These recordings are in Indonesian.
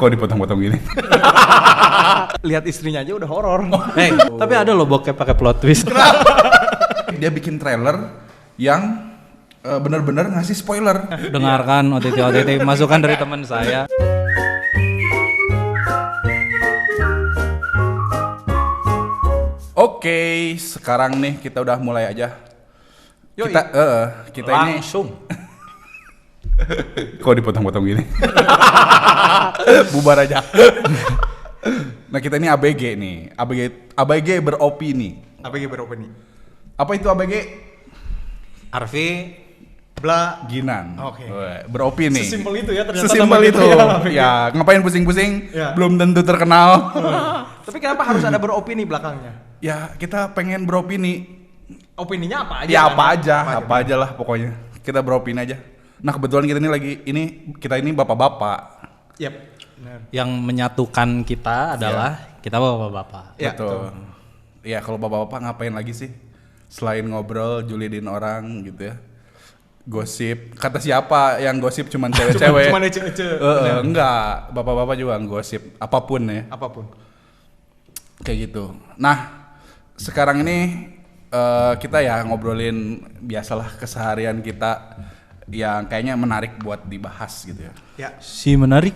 Kok dipotong-potong gini? Lihat istrinya aja udah horor. Tapi ada loh bokep pakai plot twist. Dia bikin trailer yang benar-benar ngasih spoiler. Dengarkan OTT masukan dari teman saya. Oke, sekarang nih kita udah mulai aja. Yoi. Kita ini Langsung. kok dipotong-potong gini? Bubar aja. Nah, kita ini ABG nih. ABG beropini. ABG beropini. Apa itu ABG? Arfi Bla. Ginan. Oke. Beropini. Sesimpel itu ya ternyata. Sesimpel nama itu. kita ya, ABG. Ya, ngapain pusing-pusing? Ya. Belum tentu terkenal. Tapi kenapa harus ada beropini belakangnya? Ya, kita pengen beropini. Opininya apa aja? Ya kan? apa aja lah pokoknya. Kita beropini aja. Nah, kebetulan kita ini bapak-bapak. Yap. Benar. yang menyatukan kita adalah kita bapak-bapak. Ya, Betul. Ya, kalau bapak-bapak ngapain lagi sih? Selain ngobrol, julidin orang gitu ya. Gosip. Kata siapa yang gosip cuman cewek-cewek? Cuman ece-ece. Enggak, bapak-bapak juga gosip apapun ya. Apapun. Kayak gitu. Nah, sekarang ini kita ya ngobrolin biasalah keseharian kita yang kayaknya menarik buat dibahas gitu ya. Ya. Si menarik.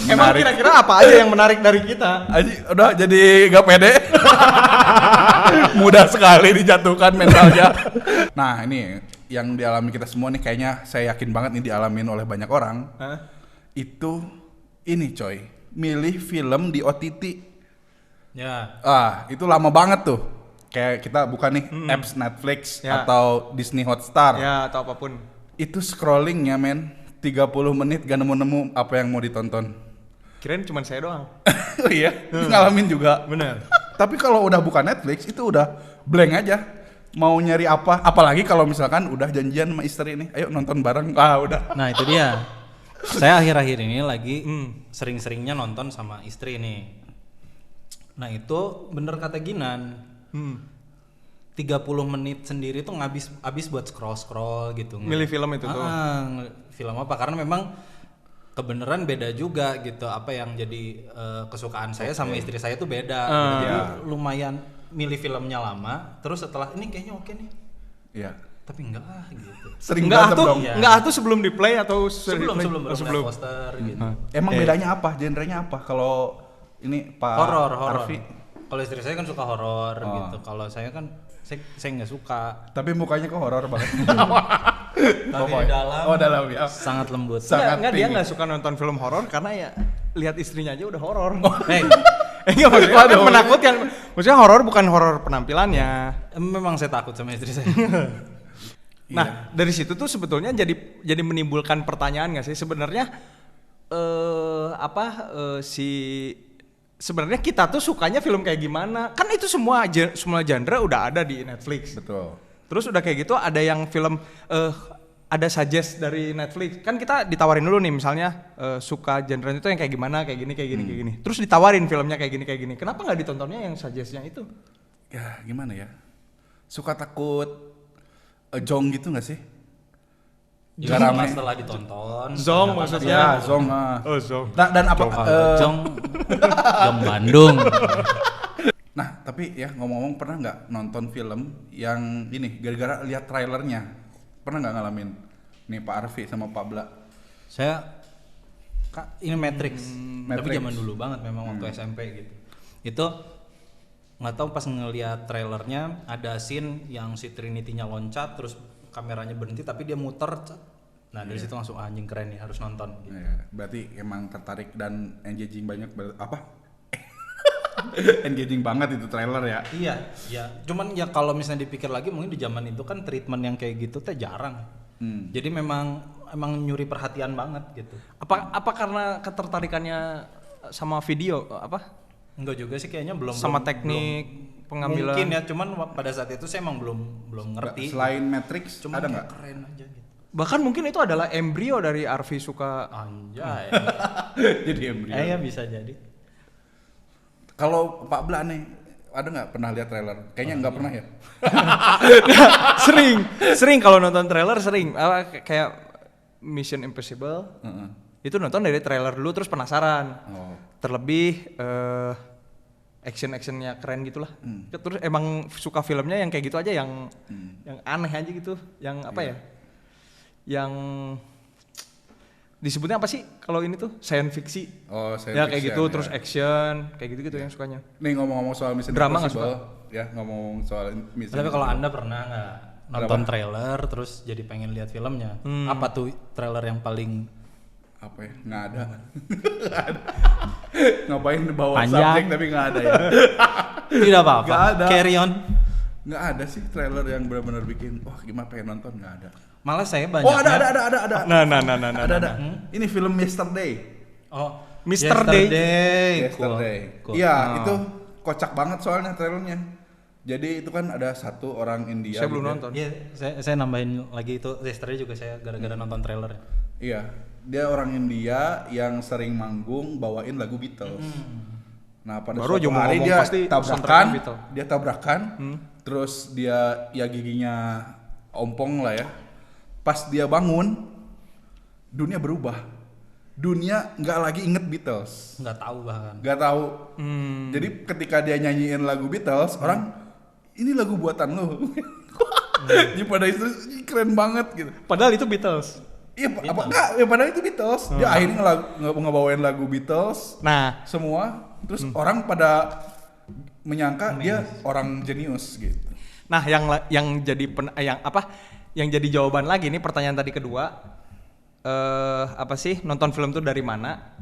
Emang kira-kira apa aja yang menarik dari kita? Udah jadi gak pede. Mudah sekali dijatuhkan mentalnya. Nah, ini yang dialami kita semua nih kayaknya saya yakin banget nih dialamin oleh banyak orang. Hah? Itu ini coy, milih film di OTT. Ya. Itu lama banget tuh. Kayak kita buka nih apps Netflix Ya. atau Disney Hotstar. Ya, atau apapun. Itu scrollingnya men 30 menit gak nemu-nemu apa yang mau ditonton. Kirain cuma saya doang. Oh iya, ngalamin juga. Bener. Tapi kalau udah buka Netflix itu udah blank aja. Mau nyari apa? Apalagi kalau misalkan udah janjian sama istri nih, ayo nonton bareng. Udah. Nah itu dia. Saya akhir-akhir ini lagi sering-seringnya nonton sama istri nih. Nah itu bener kata Ginan. 30 menit sendiri tuh habis buat scroll gitu. Milih film itu tuh. Film apa? Karena memang kebenaran beda juga gitu. Apa yang jadi kesukaan saya sama istri saya tuh beda. Gitu. Jadi lumayan milih filmnya lama. Terus setelah ini kayaknya oke nih. Iya. Tapi enggak gitu. Sering Enggak berantem tuh, dong. Iya. enggak tuh sebelum di play atau Sebelum sebelum. poster gitu. Emang bedanya apa? Genrenya apa? Kalau ini Pak Horor. Arfi. Kalau istri saya kan suka horor gitu. Kalau saya kan saya nggak suka. Tapi mukanya kok horor banget. Tapi di dalam dalam ya. sangat lembut. Sangat Enggak, dia tinggi. enggak suka nonton film horor karena ya lihat istrinya aja udah horor. Hey, Enggak maksudnya kan menakutkan. Maksudnya horor bukan horor penampilannya. memang saya takut sama istri saya. Nah, dari situ tuh sebetulnya jadi menimbulkan pertanyaan nggak sih sebenarnya sebenarnya kita tuh sukanya film kayak gimana? Kan itu semua genre udah ada di Netflix. Betul. Terus udah kayak gitu ada yang film ada suggest dari Netflix. Kan kita ditawarin dulu nih misalnya suka genre itu yang kayak gimana, kayak gini, kayak gini. Terus ditawarin filmnya kayak gini. Kenapa nggak ditontonnya yang suggestnya itu? Ya, gimana ya? Suka takut jong gitu nggak sih? Juga Nggak rame. setelah ditonton. Zong ternyata maksudnya. Ya, zong. Oh, Zong. Dan apa? Jong Bandung. Nah, tapi ya ngomong-ngomong pernah nggak nonton film yang ini gara-gara lihat trailernya? Pernah nggak ngalamin? Nih Pak Arfi sama Pak Bla. Saya ini Matrix. Tapi Matrix. zaman dulu banget memang waktu SMP gitu. Itu nggak tahu pas ngelihat trailernya ada scene yang si Trinity-nya loncat terus kameranya berhenti tapi dia muter. Nah dari situ langsung anjing keren nih harus nonton. Gitu. Ya, berarti emang tertarik dan engaging banyak engaging banget itu trailer ya. Iya. Cuman ya kalau misalnya dipikir lagi mungkin di zaman itu kan treatment yang kayak gitu teh jarang. Jadi emang nyuri perhatian banget gitu. Apa karena ketertarikannya sama video apa? Enggak juga sih kayaknya belum Sama belum- teknik pengambilan. Mungkin ya cuman pada saat itu saya emang belum ngerti. Selain Matrix Cuman ada kayak nggak? keren aja gitu. Bahkan mungkin itu adalah embrio dari Arfi suka. Anjay. Jadi embrio. Ya bisa jadi. Kalau Pak Bla nih ada nggak pernah lihat trailer? Kayaknya nggak pernah ya. sering kalau nonton trailer sering kayak Mission Impossible. Itu nonton dari trailer dulu terus penasaran. Oh. Terlebih action-actionnya keren gitulah. Terus emang suka filmnya yang kayak gitu aja, yang aneh aja gitu, yang apa ya? Yang disebutnya apa sih kalau ini tuh science fiction. Oh, science ya kayak fiction, gitu, ya. terus action, kayak gitu-gitu yang sukanya. Nih ngomong-ngomong soal Mission Drama nggak Impossible, ya ngomong soal Mission Tapi kalau Impossible. Anda pernah nggak nonton trailer terus jadi pengen lihat filmnya? Apa tuh trailer yang paling Apa ya? Nggak ada. Nggak ada. Ngapain bawa Panjang. subjek tapi nggak ada ya? tidak apa-apa? Nggak ada. Carry on. Nggak ada sih trailer yang benar-benar bikin wah gimana pengen nonton, nggak ada. Malah saya banyak. Oh ada. Nah. Ada. Ini film Yesterday. Oh, Mr. Day. Yesterday. Cool. Iya, itu kocak banget soalnya trailernya. Jadi itu kan ada satu orang India. Saya belum gitu. nonton. Iya, saya nambahin lagi itu yesterday juga saya gara-gara nonton trailer. Iya, dia orang India yang sering manggung bawain lagu Beatles. Nah pada Baru suatu aja mau hari ngomong dia pasti soundtracknya Beatles. tabrakan, terus dia ya giginya ompong lah ya. Pas dia bangun, dunia berubah. Dunia nggak lagi inget Beatles, Nggak tahu bahkan. nggak tahu. Jadi ketika dia nyanyiin lagu Beatles, orang ini lagu buatan lo. Jadi pada itu "Ih, keren banget gitu. Padahal itu Beatles. Iya, apa enggak? Ya padahal itu Beatles. Dia akhirnya ngebawain lagu Beatles Nah, semua, terus orang pada menyangka dia orang jenius gitu. nah yang jadi yang jadi jawaban lagi nih pertanyaan tadi kedua, apa sih nonton film tuh dari mana?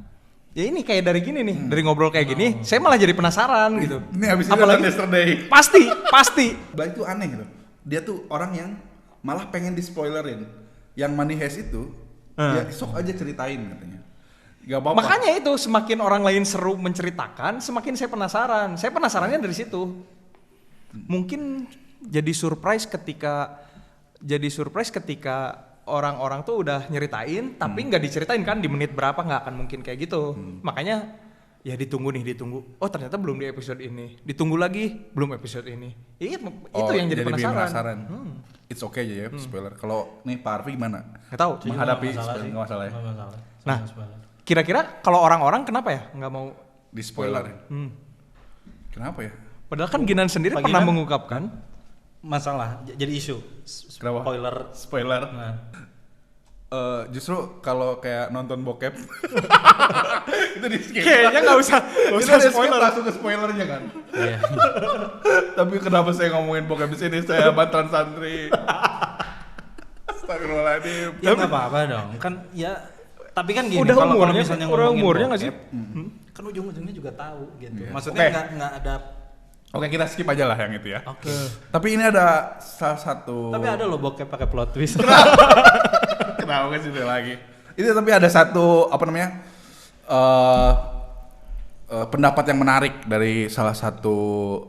Ya ini kayak dari gini nih, dari ngobrol kayak gini, saya malah jadi penasaran gitu. Ini habis itu Apalagi nonton Yesterday. pasti. Bah itu aneh gitu. Dia tuh orang yang malah pengen di-spoilerin. Yang Money Heist itu, ya sok aja ceritain katanya. Gak apa-apa. Makanya itu semakin orang lain seru menceritakan, semakin saya penasaran. Saya penasarannya dari situ. Mungkin jadi surprise ketika orang-orang tuh udah nyeritain, tapi nggak diceritain kan di menit berapa, nggak akan mungkin kayak gitu. Makanya ya ditunggu. Oh ternyata belum di episode ini. Ditunggu lagi, belum episode ini. Itu yang jadi bikin penasaran. It's okay aja ya spoiler. Kalau nih Pak Arfi gimana? Nggak tahu. Menghadapi Nggak masalah spoiler sih. nggak masalah ya? Nggak masalah. Nah. Sama spoiler. Kira-kira kalau orang-orang kenapa ya nggak mau? Di spoiler. Kenapa ya? Padahal kan Ginan sendiri Pak pernah Ginan? mengungkapkan. Masalah jadi isu. Kenapa? Spoiler. Nah, Justru kalau kayak nonton bokep itu di skip. Kayaknya nggak usah spoiler langsung ke spoilernya kan. iya. Tapi kenapa saya ngomongin bokep di sini? Saya mantan santri. Astagfirullahaladzim. Ya nggak apa-apa dong. Kan ya tapi kan gini Udah kalau umurnya, misalnya udah ngomongin umurnya nggak bokep, sih? kan ujung-ujungnya juga tahu gitu. Iya. Maksudnya Oke. nggak ada. Oke, kita skip aja lah yang itu ya. Oke. Tapi ini ada salah satu. Tapi ada loh bokep pakai plot twist. Kenapa ke situ lagi? Itu tapi ada satu apa namanya pendapat yang menarik dari salah satu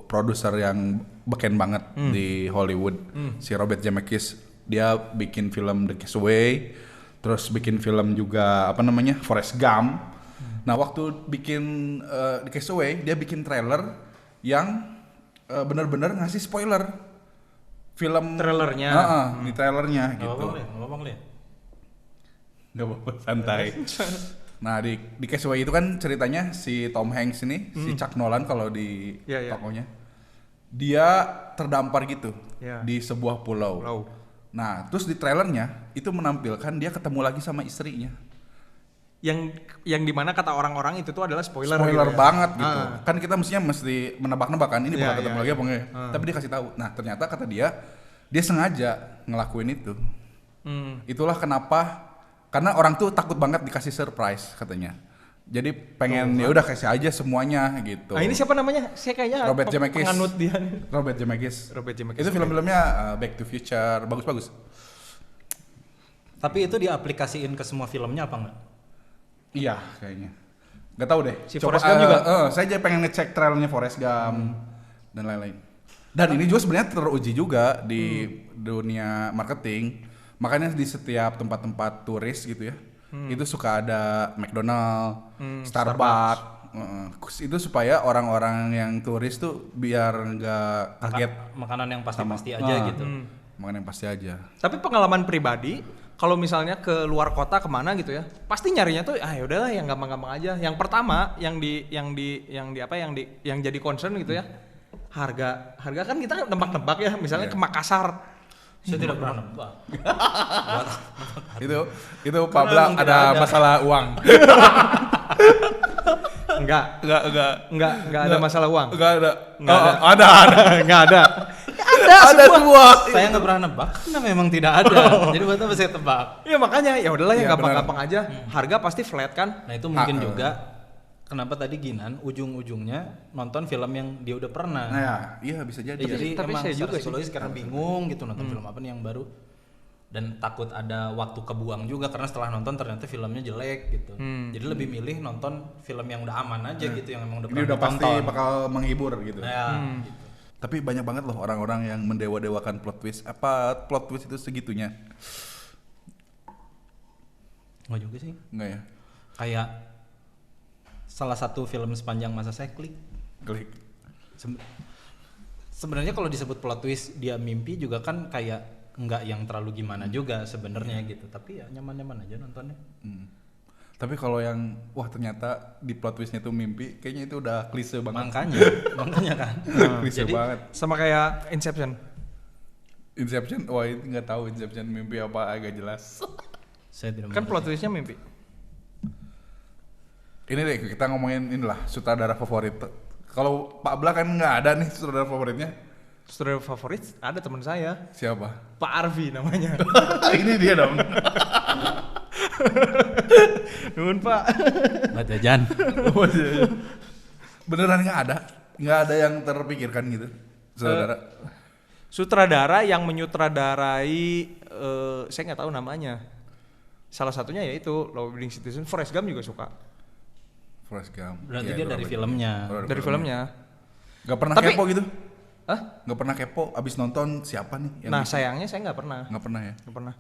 produser yang beken banget di Hollywood, si Robert Zemeckis. Dia bikin film The Castaway, terus bikin film juga apa namanya Forrest Gump. Nah waktu bikin The Castaway, dia bikin trailer yang benar-benar ngasih spoiler film Trailernya. Di trailernya Nggak gitu. apa-apa lihat. Gak apa-apa, santai. Nah di Castaway itu kan ceritanya si Tom Hanks ini, si Chuck Nolan kalau di Iya, iya. tokonya, dia terdampar gitu Iya. di sebuah pulau. Nah terus di trailernya itu menampilkan dia ketemu lagi sama istrinya. Yang dimana kata orang-orang itu tuh adalah spoiler. Spoiler gitu ya. banget gitu. Kan kita mestinya mesti menebak-nebak kan ini Iya, bakal ketemu iya, lagi apa enggak. Tapi dia kasih tahu. Nah ternyata kata dia sengaja ngelakuin itu. Itulah kenapa. Karena orang tuh takut banget dikasih surprise katanya. Jadi pengen ya udah kasih aja semuanya gitu. Nah ini siapa namanya? Saya kayaknya Robert Zemeckis. penganut dia. Robert Zemeckis. Robert Zemeckis. Itu film-filmnya Back to Future, bagus-bagus. Tapi itu diaplikasiin ke semua filmnya apa enggak? Iya kayaknya. Gak tahu deh. Si Forrest Gump juga? Saya aja pengen ngecek trailernya Forrest Gump dan lain-lain. Dan ini juga sebenarnya teruji juga di dunia marketing. Makanya di setiap tempat-tempat turis gitu ya, itu suka ada McDonald, Starbucks. Itu supaya orang-orang yang turis tuh biar nggak kaget. Makanan yang pasti-pasti aja gitu. Makanan yang pasti aja. Tapi pengalaman pribadi, kalau misalnya ke luar kota kemana gitu ya, pasti nyarinya tuh ya udahlah yang gampang-gampang aja. Yang pertama yang jadi concern gitu ya, harga kan kita nebak-nebak ya, misalnya ke Makassar. Saya tidak pernah nebak. Itu Pak Bla ada masalah uang. Enggak ada masalah uang. Enggak ada. Ada. Enggak ada. Ada semua. Saya nggak pernah nebak karena memang tidak ada. Jadi buat apa saya tebak? Iya makanya ya udahlah yang Iya, gampang-gampang aja. Harga pasti flat kan? Nah itu mungkin juga kenapa tadi Ginan ujung-ujungnya nonton film yang dia udah pernah. Nah ya, iya bisa jadi. Ya, jadi Tapi emang saya secara juga sih. psikologis karena bingung gitu nonton film apa nih yang baru dan takut ada waktu kebuang juga karena setelah nonton ternyata filmnya jelek gitu. Jadi lebih milih nonton film yang udah aman aja gitu yang emang udah Ini udah pasti ditonton. bakal menghibur gitu. Nah, ya, gitu. Tapi banyak banget loh orang-orang yang mendewa-dewakan plot twist. Apa plot twist itu segitunya? Nggak juga sih. Enggak ya? Kayak salah satu film sepanjang masa saya Klik. Sebenarnya kalau disebut plot twist dia mimpi juga kan kayak nggak yang terlalu gimana juga sebenarnya gitu. Tapi ya nyaman-nyaman aja nontonnya. Tapi kalau yang wah ternyata di plot twistnya itu mimpi, kayaknya itu udah klise banget. Makanya kan. Klise Jadi, banget. Sama kayak Inception. Inception, wah itu nggak tahu Inception mimpi apa agak jelas. Saya tidak Kan mengerti. plot twistnya mimpi. Ini deh kita ngomongin inilah sutradara favorit. Kalau Pak Bla kan nggak ada nih sutradara favoritnya. Sutradara favorit ada teman saya, Siapa? Pak Arfi namanya. Ini dia dong. Nuhun Pak. Mbak Jajan. Beneran nggak ada yang terpikirkan gitu, saudara. Sutradara yang menyutradarai saya nggak tahu namanya. Salah satunya yaitu Low-Abiding Citizen. Forrest Gump juga suka. Forrest Gump. Berarti Iya, dia itu dari apa? filmnya. Dari filmnya. Nggak pernah Tapi- kepo gitu? Hah? Nggak pernah kepo abis nonton siapa nih? Yang Nah gitu? sayangnya saya nggak pernah. Nggak pernah ya. Nggak pernah.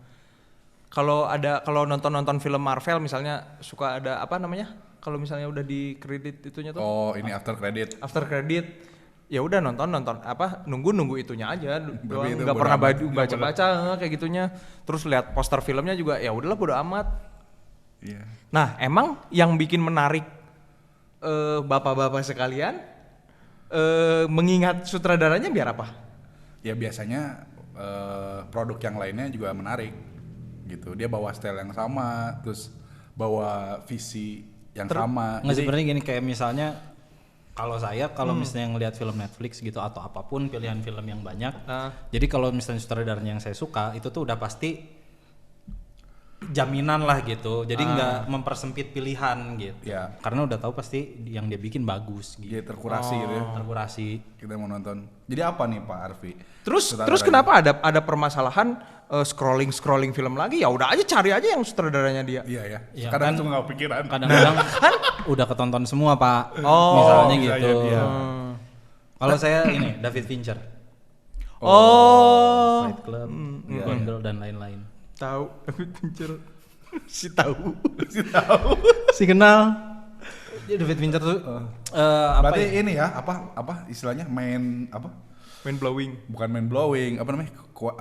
Kalau nonton film Marvel misalnya suka ada apa namanya? Kalau misalnya udah di kredit itunya tuh. Oh ini after credit. After credit ya udah nonton apa nunggu itunya aja doang, itu nggak bodo pernah amat. baca kayak gitunya, terus lihat poster filmnya juga ya udahlah bodo amat. Iya. Nah emang yang bikin menarik bapak-bapak sekalian mengingat sutradaranya biar apa? Ya biasanya produk yang lainnya juga menarik gitu. Dia bawa style yang sama, terus bawa visi yang sama. Nggak Jadi sebenarnya gini kayak misalnya kalau saya misalnya ngelihat film Netflix gitu atau apapun pilihan film yang banyak. Jadi kalau misalnya sutradaranya yang saya suka itu tuh udah pasti jaminan lah gitu. Jadi nggak mempersempit pilihan gitu. Ya. Karena udah tahu pasti yang dia bikin bagus gitu. dia terkurasi gitu ya. Terkurasi. Kita mau nonton. Jadi apa nih Pak Arfi? Terus Sutradaranya. kenapa ada permasalahan scrolling film lagi, ya udah aja cari aja yang sutradaranya dia. Iya ya. Iya, Kadang kan- cuma nggak pikiran. Kadang-kadang udah ketonton semua Pak. Oh, Misalnya iya, gitu. iya. Kalau saya ini David Fincher, Oh, Fight Club, Gone Girl dan lain-lain. tahu David Fincher. Si tahu. Si kenal. Dia David Fincher tuh apa Berarti ya? ini ya apa istilahnya main apa? Main blowing, Bukan main blowing, apa namanya?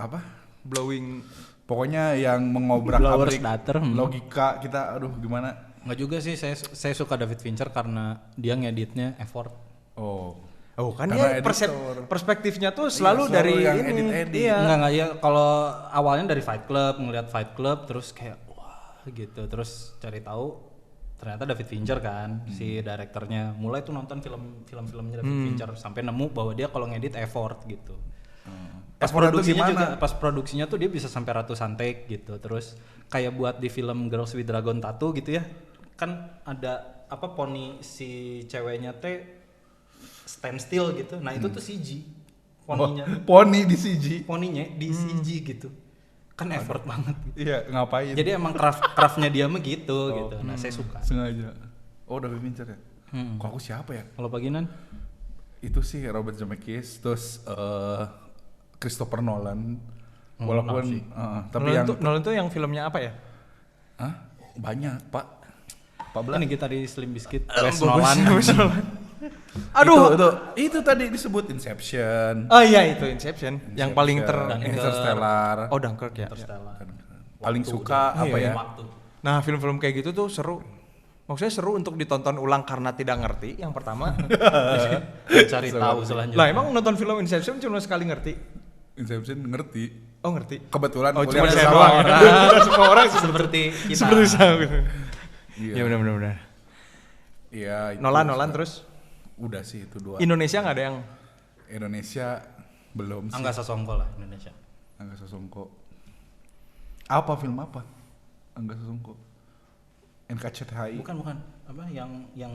Apa? blowing. Pokoknya yang mengobrak Blowers abrik dater, logika kita, aduh gimana? Nggak juga sih, saya suka David Fincher karena dia ngeditnya effort. Oh, Oh kan Karena ya editor. perspektifnya tuh selalu selalu dari yang ini. edit-edit. Iya. Enggak ya, kalau awalnya dari Fight Club, ngeliat Fight Club terus kayak wah gitu, terus cari tahu ternyata David Fincher kan si direkturnya. Mulai tuh nonton film-filmnya David Fincher sampai nemu bahwa dia kalau ngedit effort gitu. Pas Effort itu produksinya gimana? juga, pas produksinya tuh dia bisa sampai ratusan take gitu. Terus kayak buat di film Girls with Dragon Tattoo gitu ya, kan ada apa poni si ceweknya teh stand still gitu. Nah itu tuh CG poninya, poni di CG. poninya di CG gitu. Kan effort banget gitu. Iya, ngapain? Jadi emang craftnya dia mah gitu gitu. Nah saya suka. sengaja. Oh, David Fincher ya. Kok aku siapa ya? Kalau Paginan? Itu sih Robert Zemeckis, terus Christopher Nolan. Walaupun tapi yang Nolan tuh yang filmnya apa ya? Hah? Banyak, Pak. Pak Bla. Ini kita di Slim Biscuit, Wes Bagus, Nolan. Wes Nolan. Aduh. Itu tadi disebut Inception. Oh iya itu Inception. Yang paling Dunkirk. Interstellar. Oh Dunkirk ya. Interstellar. Paling waktu suka dan apa ya? waktu. Nah, film-film kayak gitu tuh seru. Maksudnya seru untuk ditonton ulang karena tidak ngerti, yang pertama. Cari tahu selanjutnya. Lah, emang nonton film Inception cuma sekali ngerti? Inception ngerti. Oh, ngerti. Kebetulan Oh, kuliah cuma saya bersama. doang. Semua orang seperti kita. seperti saya. Iya. Ya benar. Iya, itu Nolan terus. Udah sih itu 2. Indonesia nggak ada yang Indonesia belum sih. Angga Sasongko lah Indonesia. Angga Sasongko. Apa film apa? Angga Sasongko. NKCTHI. Bukan. Apa yang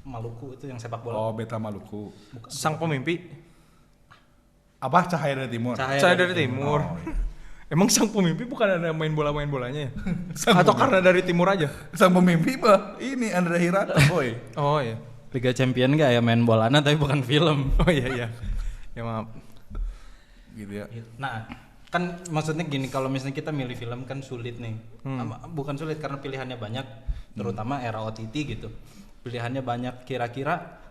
Maluku itu yang sepak bola. Oh, Beta Maluku. Sang Pemimpi. Apa Cahaya dari Timur? Saya dari Timur. Oh, iya. Emang Sang Pemimpi bukan ada main bolanya ya? Atau karena dari Timur aja? Sang pemimpi mah ini Andra Hirata, boy. Oh iya. Liga Champion gak ya main bolana tapi bukan film. Oh iya. Ya maaf. Gitu ya. Nah, kan maksudnya gini, kalau misalnya kita milih film kan sulit nih. Bukan sulit karena pilihannya banyak, terutama era OTT gitu. Pilihannya banyak, kira-kira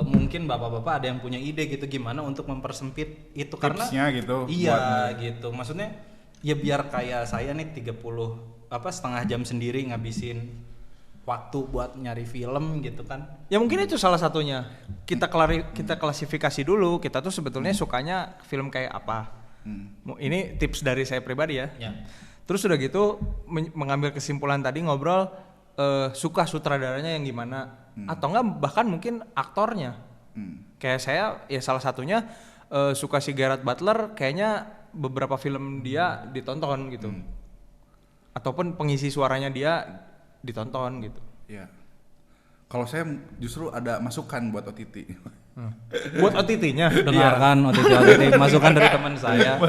mungkin bapak-bapak ada yang punya ide gitu gimana untuk mempersempit itu karena Tipsnya gitu. iya gitu. Maksudnya ya biar kayak saya nih 30 setengah jam sendiri ngabisin waktu buat nyari film gitu kan. Ya mungkin itu salah satunya. Kita klasifikasi dulu. Kita tuh sebetulnya sukanya film kayak apa. Ini tips dari saya pribadi ya. Ya. Terus udah gitu mengambil kesimpulan tadi ngobrol suka sutradaranya yang gimana atau enggak bahkan mungkin aktornya. Kayak saya ya salah satunya suka si Gerard Butler, kayaknya beberapa film dia ditonton gitu. Ataupun pengisi suaranya dia ditonton gitu. Iya. Kalau saya justru ada masukan buat OTT. Buat OTT-nya. Dengarkan OTT masukan dari teman saya.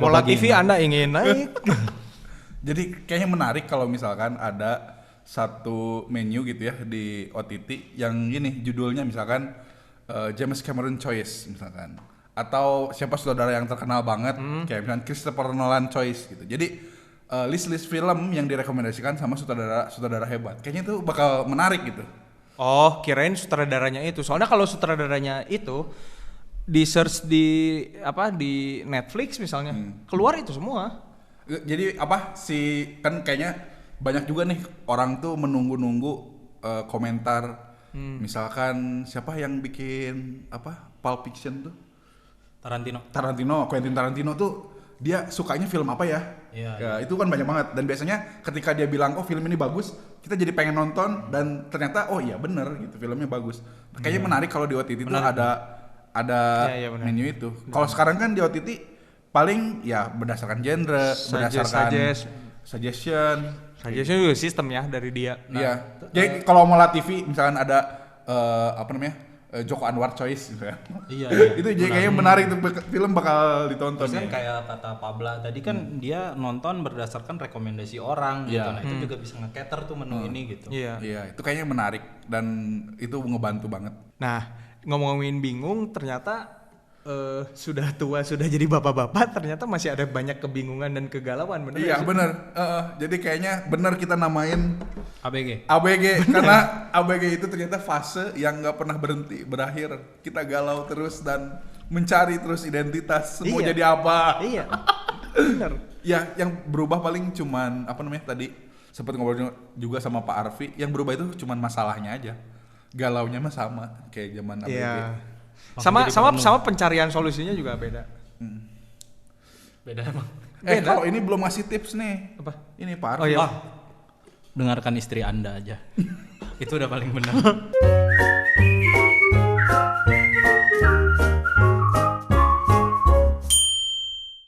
Mola TV Anda ingin naik. Jadi kayaknya menarik kalau misalkan ada satu menu gitu ya di OTT yang ini judulnya misalkan James Cameron Choice misalkan, atau siapa saudara yang terkenal banget kayak misalkan Christopher Nolan Choice gitu. Jadi list film yang direkomendasikan sama sutradara hebat. Kayaknya itu bakal menarik gitu. Oh, kirain sutradaranya itu. Soalnya kalau sutradaranya itu di search di Netflix misalnya, keluar itu semua. Jadi kan kayaknya banyak juga nih orang tuh menunggu-nunggu komentar. Misalkan siapa yang bikin Pulp Fiction tuh? Quentin Tarantino tuh dia sukanya film apa ya? Iya. Ya, itu kan banyak banget dan biasanya ketika dia bilang oh film ini bagus, kita jadi pengen nonton dan ternyata oh iya bener gitu filmnya bagus. Kayaknya menarik kalau di OTT itu ada menu itu. Kalau sekarang kan di OTT paling ya berdasarkan genre, berdasarkan suggestion juga sistem ya dari dia. Iya. Jadi kalau Mola TV misalkan ada Joko Anwar Choice gitu ya. Iya. Itu jadi kayaknya menarik tuh film bakal ditonton. Terus kan kayak kata Pabla tadi kan dia nonton berdasarkan rekomendasi orang gitu. Nah, itu juga bisa nge-cater tuh menu ini gitu. Iya, itu kayaknya menarik dan itu ngebantu banget. Nah, ngomongin bingung ternyata sudah tua, sudah jadi bapak-bapak, ternyata masih ada banyak kebingungan dan kegalauan, bener. Iya, bener. Jadi kayaknya bener kita namain ABG karena ABG itu ternyata fase yang nggak pernah berakhir. Kita galau terus dan mencari terus identitas. Mau Iya. jadi apa? Iya. Bener. Ya, yang berubah paling cuman tadi sempat ngobrol juga sama Pak Arfi. Yang berubah itu cuman masalahnya aja. Galaunya mah sama kayak zaman ABG. Iya. Sama pencarian solusinya juga beda. Beda emang. Kalau ini belum ngasih tips nih. Apa? Ini Pak Arfi. Oh iya. Dengarkan istri Anda aja. Itu udah paling benar.